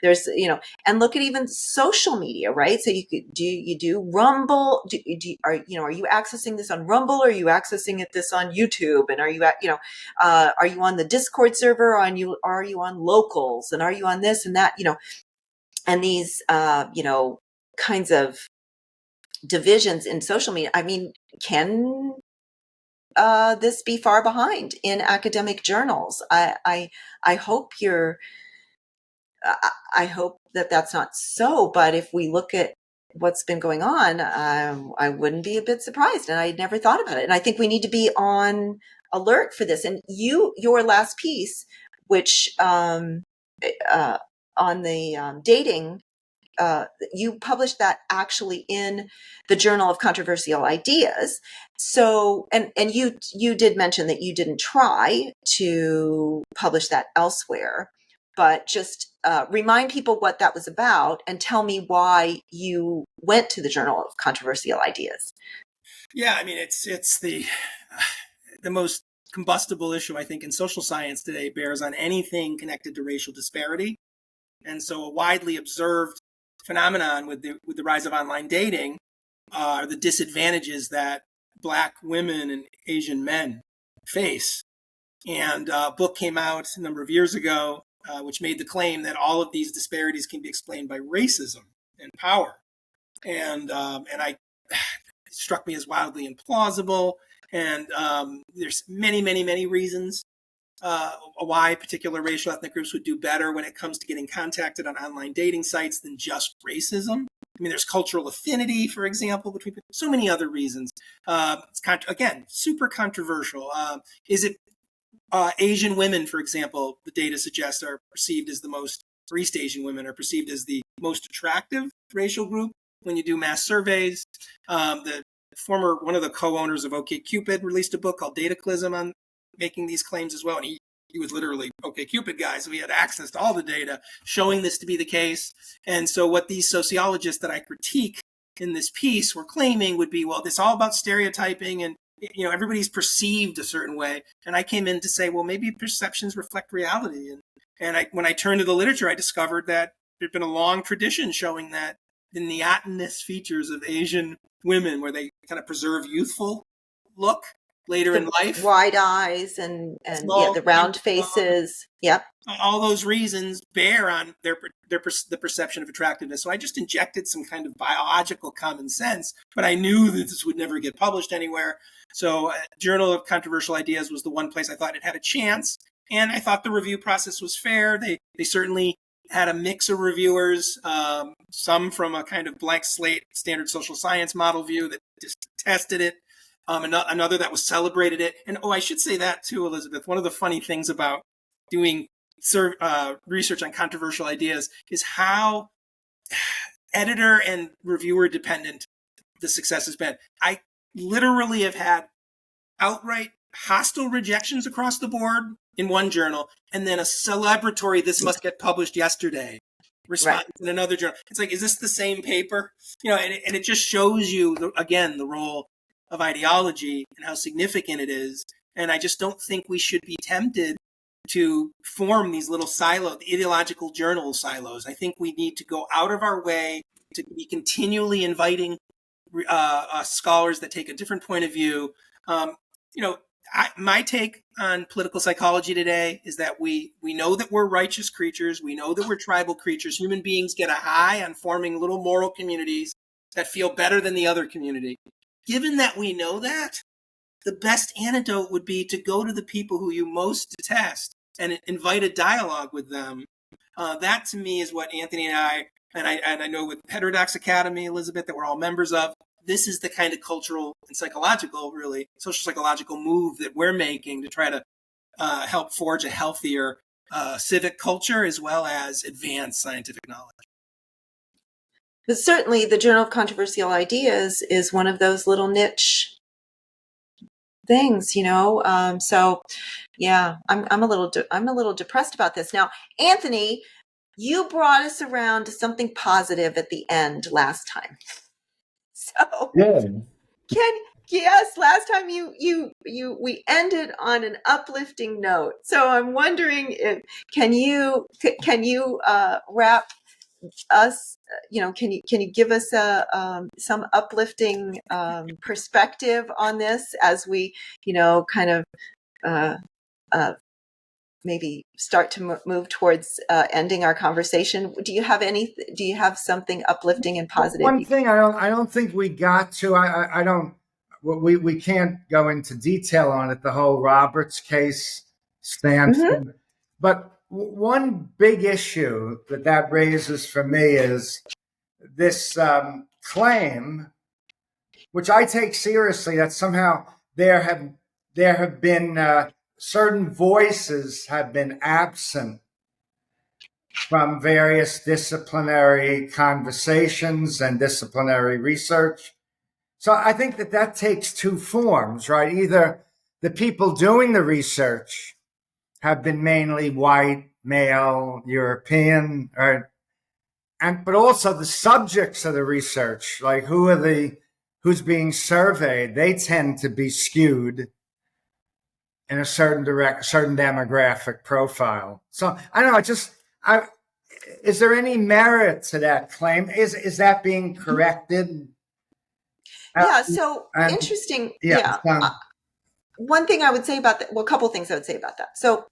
there's and look at even social media, right? So you do Rumble? Are you accessing this on Rumble? Or are you accessing this on YouTube? And are you are you on the Discord server? Are you on Locals? And are you on this and that? And these kinds of divisions in social media. I mean, can this be far behind in academic journals? I hope I hope that that's not so. But if we look at what's been going on, I wouldn't be a bit surprised. And I never thought about it. And I think we need to be on alert for this. And your last piece, which on the dating. You published that actually in the Journal of Controversial Ideas. So, and you did mention that you didn't try to publish that elsewhere, but just remind people what that was about and tell me why you went to the Journal of Controversial Ideas. Yeah, I mean, it's the most combustible issue, I think, in social science today bears on anything connected to racial disparity. And so a widely observed phenomenon with the rise of online dating are the disadvantages that Black women and Asian men face. And a book came out a number of years ago which made the claim that all of these disparities can be explained by racism and power. And it struck me as wildly implausible. And there's many reasons why particular racial ethnic groups would do better when it comes to getting contacted on online dating sites than just racism. I mean, there's cultural affinity, for example, between people. So many other reasons. It's again, super controversial. Is it Asian women, for example, the data suggests are perceived as the most, or East Asian women are perceived as the most attractive racial group when you do mass surveys. One of the co-owners of OkCupid released a book called Dataclysm on making these claims as well. And he was literally OkCupid guy, so he had access to all the data showing this to be the case. And so what these sociologists that I critique in this piece were claiming would be, well, it's all about stereotyping and everybody's perceived a certain way. And I came in to say, well, maybe perceptions reflect reality. And when I turned to the literature, I discovered that there'd been a long tradition showing that the neotenous features of Asian women, where they kind of preserve youthful look later in life, wide eyes and small, the round faces. Yep. All those reasons bear on the perception of attractiveness. So I just injected some kind of biological common sense, but I knew that this would never get published anywhere. So Journal of Controversial Ideas was the one place I thought it had a chance. And I thought the review process was fair. They certainly had a mix of reviewers, some from a kind of blank slate standard social science model view that just tested it, another that was celebrated it. And I should say that too, Elizabeth. One of the funny things about doing research on controversial ideas is how editor and reviewer dependent the success has been. I literally have had outright hostile rejections across the board in one journal, and then a celebratory, this must get published yesterday, response in another journal. It's like, is this the same paper? And it just shows you, again, the role of ideology and how significant it is. And I just don't think we should be tempted to form these little silos, ideological journal silos. I think we need to go out of our way to be continually inviting scholars that take a different point of view. My take on political psychology today is that we know that we're righteous creatures. We know that we're tribal creatures. Human beings get a high on forming little moral communities that feel better than the other community. Given that we know that, the best antidote would be to go to the people who you most detest and invite a dialogue with them. That to me is what Anthony and I know with Heterodox Academy, Elizabeth, that we're all members of. This is the kind of cultural and psychological, really, social psychological move that we're making to try to help forge a healthier civic culture as well as advance scientific knowledge. But certainly the Journal of Controversial Ideas is one of those little niche things, so yeah, I'm a little depressed about this. Now, Anthony, you brought us around to something positive at the end last time. So yeah. last time we ended on an uplifting note. So I'm wondering if can you wrap us, can you give us some uplifting perspective on this as we kind of maybe start to move towards ending our conversation? Do you have something uplifting and positive? One thing I don't think we got to. I don't. We can't go into detail on it. The whole Roberts case stands, but one big issue that raises for me is this claim, which I take seriously, that somehow there have been certain voices have been absent from various disciplinary conversations and disciplinary research. So I think that takes two forms, right? Either the people doing the research have been mainly white, male, European, but also the subjects of the research, like who's being surveyed, they tend to be skewed in a certain demographic profile. So I don't know, is there any merit to that claim? Is that being corrected? Yeah, so interesting. Yeah. One thing I would say about that, well, a couple things I would say about that. So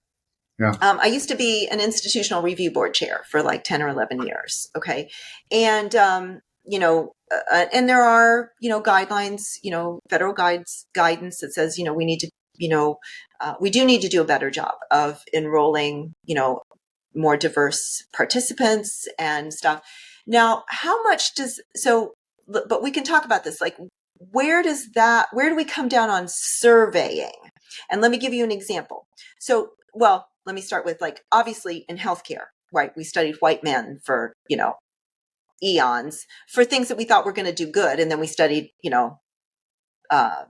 Yeah. I used to be an institutional review board chair for like 10 or 11 years. Okay. And, and there are, guidelines, federal guidance that says, we need to, we do need to do a better job of enrolling, more diverse participants and stuff. Now, how much but we can talk about this, like, where do we come down on surveying? And let me give you an example. So, well, let me start with, like, obviously in healthcare, right? We studied white men for, eons for things that we thought were going to do good. And then we studied, uh,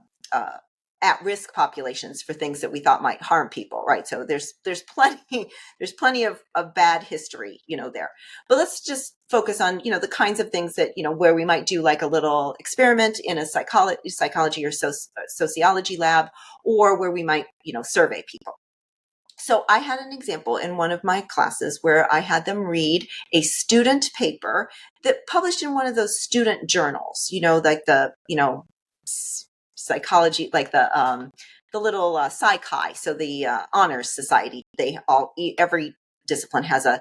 at-risk populations for things that we thought might harm people, right? So there's plenty of bad history, there. But let's just focus on, the kinds of things that, where we might do like a little experiment in a psychology or sociology lab, or where we might, survey people. So I had an example in one of my classes where I had them read a student paper that published in one of those student journals, like the, psychology, like the little psychi. So the honors society, every discipline has a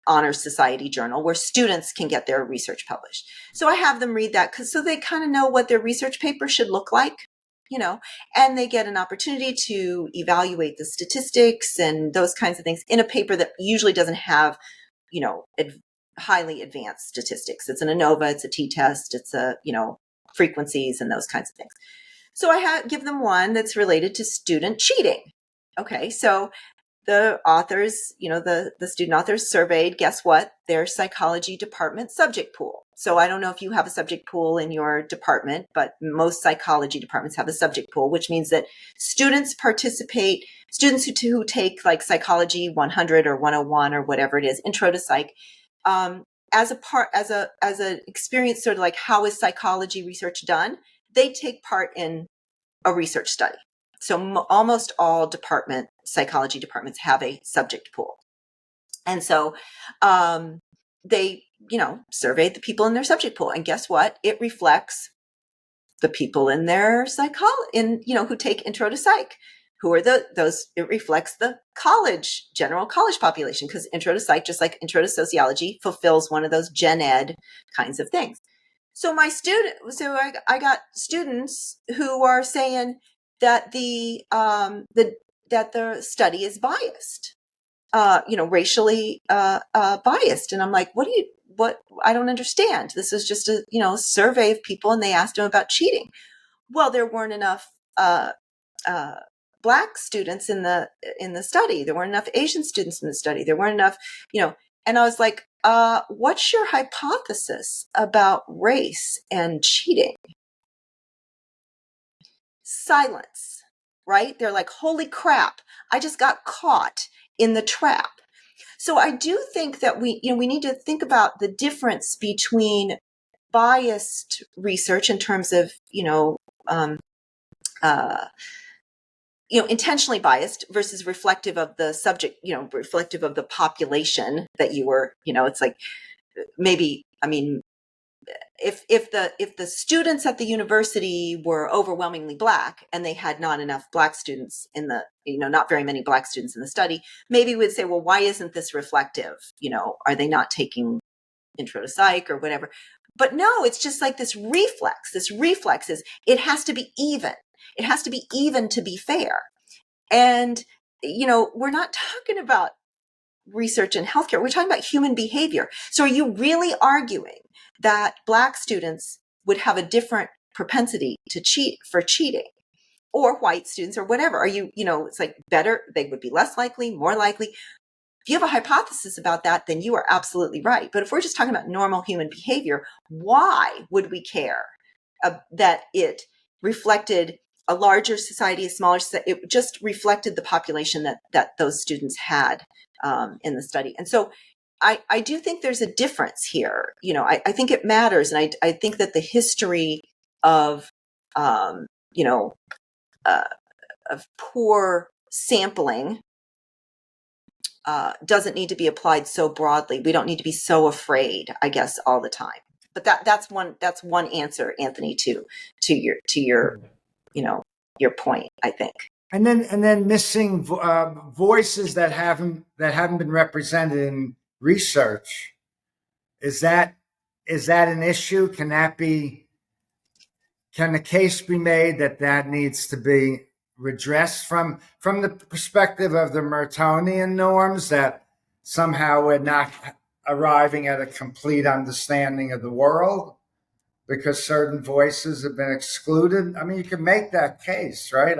honors society journal where students can get their research published. So I have them read that so they kind of know what their research paper should look like, and they get an opportunity to evaluate the statistics and those kinds of things in a paper that usually doesn't have, highly advanced statistics. It's an ANOVA, it's a t-test, it's a, frequencies and those kinds of things. So I give them one that's related to student cheating. Okay, so the authors, the student authors surveyed, guess what? Their psychology department subject pool. So I don't know if you have a subject pool in your department, but most psychology departments have a subject pool, which means that students who take like Psychology 100 or 101 or whatever it is, intro to psych, as an experience, sort of like, how is psychology research done? They take part in a research study. So almost all psychology departments have a subject pool. And so they, surveyed the people in their subject pool. And guess what? It reflects the people in their who take intro to psych. Who are it reflects the general college population, because intro to psych, just like intro to sociology, fulfills one of those gen ed kinds of things. So I got students who are saying that the study is biased, racially biased. And I'm like, what? I don't understand. This is just a, survey of people, and they asked them about cheating. Well, there weren't enough Black students in the study. There weren't enough Asian students in the study. There weren't enough, and I was like, what's your hypothesis about race and cheating? Silence, right? They're like, holy crap, I just got caught in the trap. So I do think that we need to think about the difference between biased research in terms of, intentionally biased versus reflective of the subject, reflective of the population that you were, it's like, maybe, I mean, if the students at the university were overwhelmingly Black and they had not enough Black students not very many Black students in the study, maybe we'd say, well, why isn't this reflective? Are they not taking intro to psych or whatever? But no, it's just like this reflex. This reflex is, it has to be even. It has to be even to be fair. And, we're not talking about research in healthcare. We're talking about human behavior. So are you really arguing that Black students would have a different propensity to cheating, or white students or whatever? Are you, it's like better, they would be less likely, more likely? If you have a hypothesis about that, then you are absolutely right. But if we're just talking about normal human behavior, why would we care that it reflected a larger society, a smaller society? It just reflected the population that those students had in the study. And so I do think there's a difference here. I think it matters. And I think that the history of, of poor sampling doesn't need to be applied so broadly. We don't need to be so afraid, I guess, all the time. But that's one answer, Anthony, to your your point, I think. And then missing voices that haven't been represented in research. Is that an issue? Can the case be made that needs to be redressed from the perspective of the Mertonian norms, that somehow we're not arriving at a complete understanding of the world because certain voices have been excluded? I mean, you can make that case, right?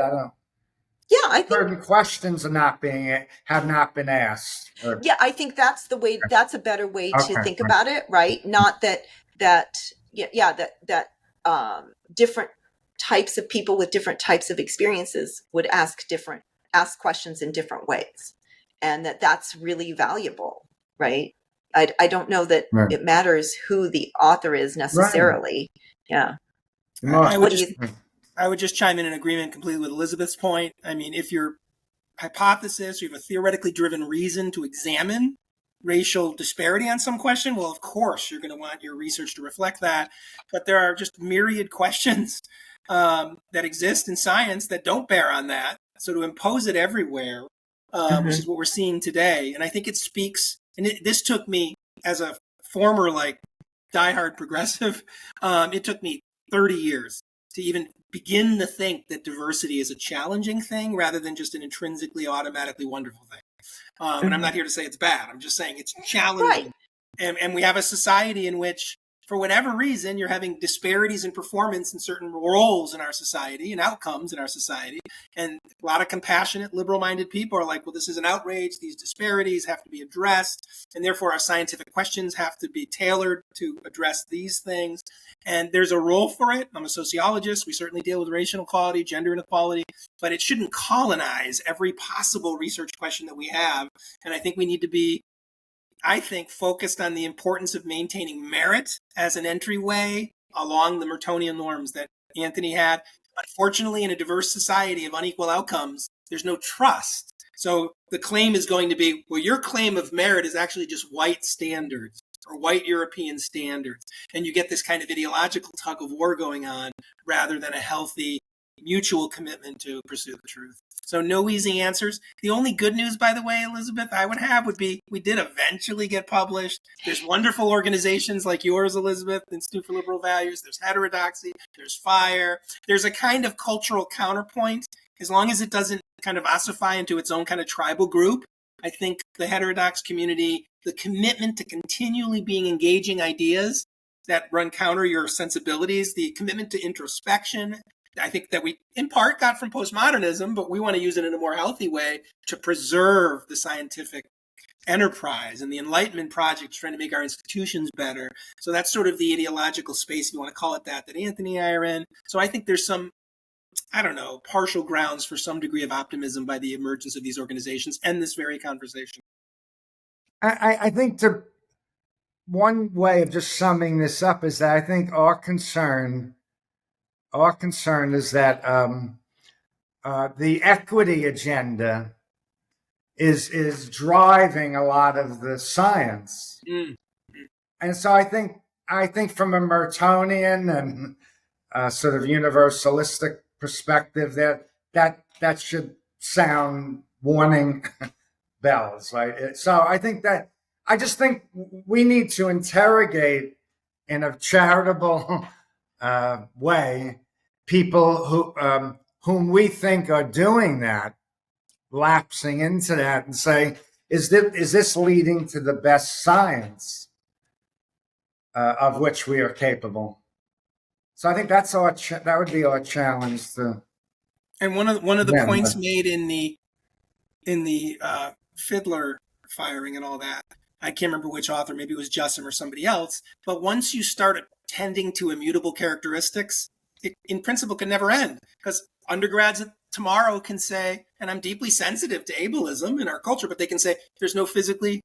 Yeah, I think certain questions have not been asked. I think that's that's a better way to Okay. think about it, right? Not that different types of people with different types of experiences would ask questions in different ways, and that's really valuable, right? I don't know that Right. it matters who the author is necessarily. Right. Yeah. I would just chime in agreement completely with Elizabeth's point. I mean, if your hypothesis, or you have a theoretically driven reason to examine racial disparity on some question, well, of course, you're going to want your research to reflect that. But there are just myriad questions that exist in science that don't bear on that. So to impose it everywhere, which is what we're seeing today. And I think it speaks, and this took me as a former diehard progressive, it took me 30 years to even begin to think that diversity is a challenging thing rather than just an intrinsically, automatically wonderful thing. And I'm not here to say it's bad. I'm just saying it's challenging. Right. And we have a society in which, for whatever reason, you're having disparities in performance in certain roles in our society and outcomes in our society. And a lot of compassionate, liberal-minded people are like, well, this is an outrage. These disparities have to be addressed. And therefore, our scientific questions have to be tailored to address these things. And there's a role for it. I'm a sociologist. We certainly deal with racial inequality, gender inequality, but it shouldn't colonize every possible research question that we have. And I think we need to be, focused on the importance of maintaining merit as an entryway along the Mertonian norms that Anthony had. Unfortunately, in a diverse society of unequal outcomes, there's no trust. So the claim is going to be, well, your claim of merit is actually just white standards or white European standards. And you get this kind of ideological tug of war going on rather than a healthy mutual commitment to pursue the truth. So no easy answers. The only good news, by the way, Elizabeth, I would have would be we did eventually get published. There's wonderful organizations like yours, Elizabeth, Institute for Liberal Values. There's Heterodoxy. There's FIRE. There's a kind of cultural counterpoint. As long as it doesn't kind of ossify into its own kind of tribal group, I think the heterodox community, the commitment to continually being engaging ideas that run counter your sensibilities, the commitment to introspection, I think that we, in part, got from postmodernism, but we want to use it in a more healthy way to preserve the scientific enterprise and the Enlightenment project trying to make our institutions better. So that's sort of the ideological space, if you want to call it that Anthony and I are in. So I think there's some, partial grounds for some degree of optimism by the emergence of these organizations and this very conversation. I think one way of just summing this up is that I think our concern is that the equity agenda is driving a lot of the science, and so I think from a Mertonian and sort of universalistic perspective, that should sound warning bells, right? So I just think we need to interrogate in a charitable way people whom we think are doing that, lapsing into that, and say, is this leading to the best science of which we are capable? So I think that's that would be our challenge. And one of the points made in the Fiddler firing and all that, I can't remember which author, maybe it was Jussum or somebody else, but once you start tending to immutable characteristics, it in principle can never end, because undergrads tomorrow can say, and I'm deeply sensitive to ableism in our culture, but they can say there's no physically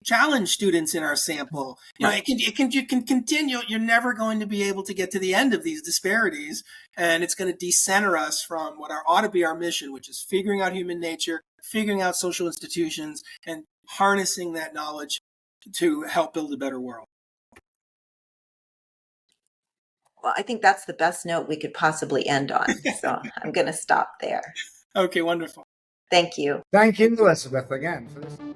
challenged students in our sample. You can continue. You're never going to be able to get to the end of these disparities, and it's going to decenter us from what ought to be our mission, which is figuring out human nature, figuring out social institutions, and harnessing that knowledge to help build a better world. Well, I think that's the best note we could possibly end on. So I'm going to stop there. Okay, wonderful. Thank you. Thank you, Elizabeth, again for this.